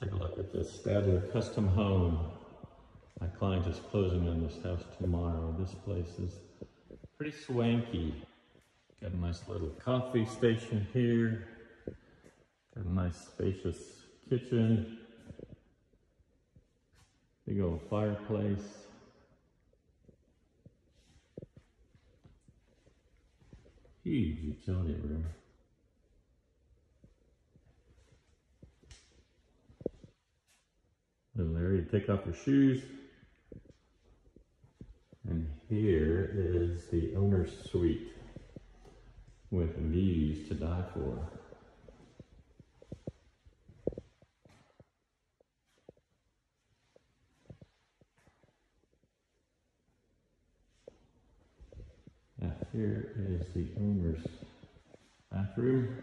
Take a look at this Stadler Custom Home. My client is closing on this house tomorrow. This place is pretty swanky. Got a nice little coffee station here. Got a nice spacious kitchen. Big old fireplace. Huge utility room. Little area to take off your shoes. And here is the owner's suite with views to die for. Now here is the owner's bathroom.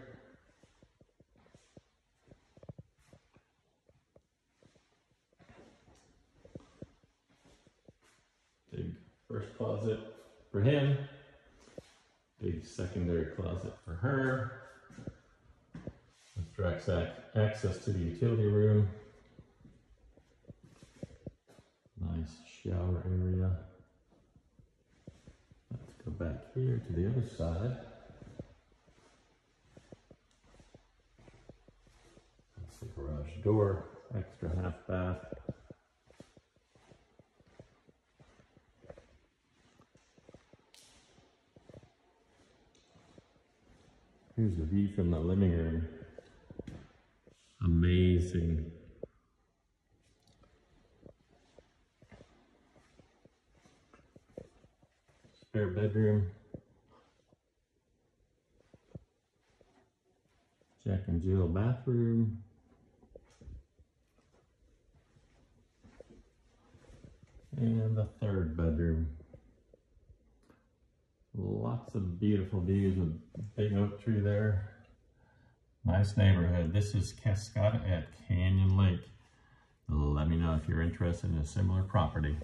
Big first closet for him. Big secondary closet for her. With direct access to the utility room. Nice shower area. Let's go back here to the other side. That's the garage door, extra half bath. Here's the view from the living room. Amazing. Spare bedroom. Jack and Jill bathroom. And the third bedroom. Lots of beautiful views with big oak tree there. Nice neighborhood. This is Cascada at Canyon Lake. Let me know if you're interested in a similar property.